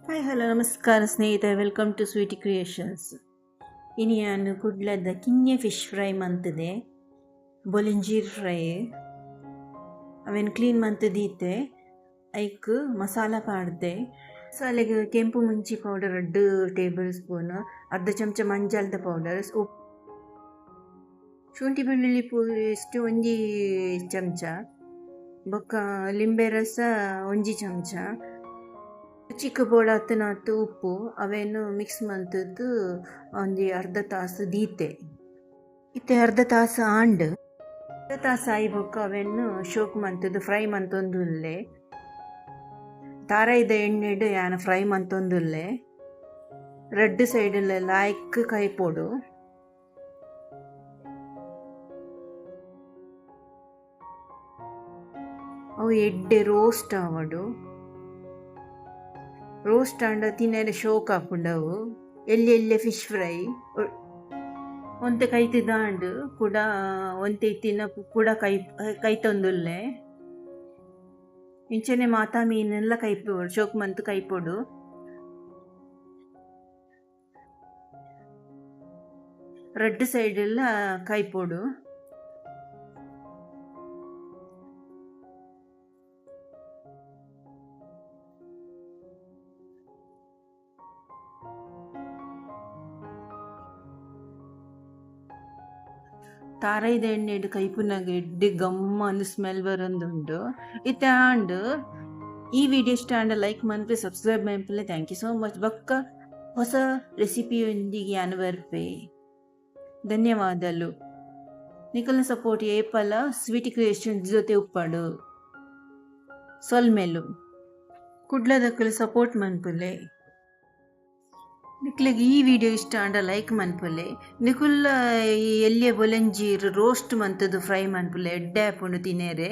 Hi hello ನಮಸ್ಕಾರ ಸ್ನೇಹಿತರೆ, welcome to Sweety creations. ಇನ್ನು ನಾನು ಕುಡ್ಲದ ಕಿನ್ನೆ ಫಿಶ್ ಫ್ರೈ ಮಂತದೆ, ಬೊಲಿಂಜೀರ್ ಫ್ರೈ ಅವೇನು ಕ್ಲೀನ್ ಮಂತದೀತೆ. ಐಕ್ ಮಸಾಲ ಪಾಡ್ದೆ. ಮಸಾಲೆಗೆ ಕೆಂಪು ಮುಂಚಿ ಪೌಡರ್ 2 ಟೇಬಲ್ ಸ್ಪೂನ್, ಅರ್ಧ ಚಮಚ ಮಂಜಾಲದ ಪೌಡರ್, ಉಪ್ಪು, ಶುಂಠಿ ಬೆಳ್ಳುಳ್ಳಿ ಪೇಸ್ಟ್ 1 ಚಮಚ, ಬೊಕ್ಕ ಲಿಂಬೆ ರಸ 1 ಚಮಚ, ಚಿಕ್ಕ ಬೋಳಾತನಾತು ಉಪ್ಪು ಅವೇನು ಮಿಕ್ಸ್ ಮಂತದ್ದು ಒಂದು ಅರ್ಧ ತಾಸು ದೀತೆ. ಇತ್ತೆ ಅರ್ಧ ತಾಸು ಅರ್ಧ ತಾಸು ಆಯ್ಬೊಕ್ಕ ಅವೇನು ಶೋಕ್ ಮಂತದ್ದು ಫ್ರೈ ಮಂತೊಂದುಲ್ಲೆ. ತಾರಾಯ್ದ ಎಣ್ಣೆಡು ಯಾನ ಫ್ರೈ ಮಂತೊಂದುಲ್ಲೆ. 2 ಸೈಡಲ್ಲೆಲ್ಲ ಆಯ್ಕ್ ಕೈಪೋಡು. ಅವು ಎಡ್ಡೆ ರೋಸ್ಟ್ ಆವಡು. ರೋಸ್ಟ್ ಆಂಡ ತಿನ್ನೇರೆ ಶೋಕ್ ಹಾಕೊಂಡವು. ಎಲ್ಲೆಲ್ಲೆ ಫಿಶ್ ಫ್ರೈ ಒಂತೆ ಕೈತಿ ದಾಂಡು ಕೂಡ ಒಂತೆ ತಿನ್ನ ಕೂಡ ಕೈ ತೊಂದುಲ್ಲೆ. ಇಂಚನೆ ಮಾತಾ ಮೀನೆಲ್ಲ ಕೈಪೋಡು ಶೋಕ್ ಮಂತ್ ಕೈಪೋಡು. ರೆಡ್ ಸೈಡ್ ಎಲ್ಲ ಕೈಪೋಡು. ತಾರಾಯ್ದ ಎಣ್ಣೆಡು ಕೈಪುನಾಗ ಎಡ್ಡೆ ಗಮ್ಮ ಅಂದು ಸ್ಮೆಲ್ ಬರೋದುಂಡು. ಇತ್ತೆ ಆಂಡು ಈ ವಿಡಿಯೋ ಇಷ್ಟ ಆಂಡ ಲೈಕ್ ಮನ್ಪೆ ಸಬ್ಸ್ಕ್ರೈಬ್ ಮನ್ಪಲೆ. Thank you so much. ಬೊಕ್ಕ ಹೊಸ ರೆಸಿಪಿಯೊಂದಿಗೆ ನಾನು ಬರ್ಪೆ. ಧನ್ಯವಾದಗಳು. ನಿಕಲ್ನ ಸಪೋರ್ಟ್ ಏಪಲ ಸ್ವೀಟಿ ಕ್ರಿಯೇಷನ್ಸ್ ಜೊತೆ ಉಪ್ಪಾಡು ಸೊಲ್ಮೆಲು ಕುಡ್ಲದಕ್ಕಲು ಸಪೋರ್ಟ್ ಮನ್ಪುಲೆ. ನಿಕ್ಲೆಗ್ ಈ ವಿಡಿಯೋ ಇಷ್ಟ ಆಂಡ ಲೈಕ್ ಮನ್ಪುಲೆ. ನಿಕುಲ್ಲ ಎಲ್ಲಿಯ ಬೊಲೆಂಜೀರ್ ರೋಸ್ಟ್ ಮಂತದ್ದು ಫ್ರೈ ಮನ್ಪುಲೆ ಎಡ್ಡೆ ಆಪುಂಡು ತಿನೇರೆ.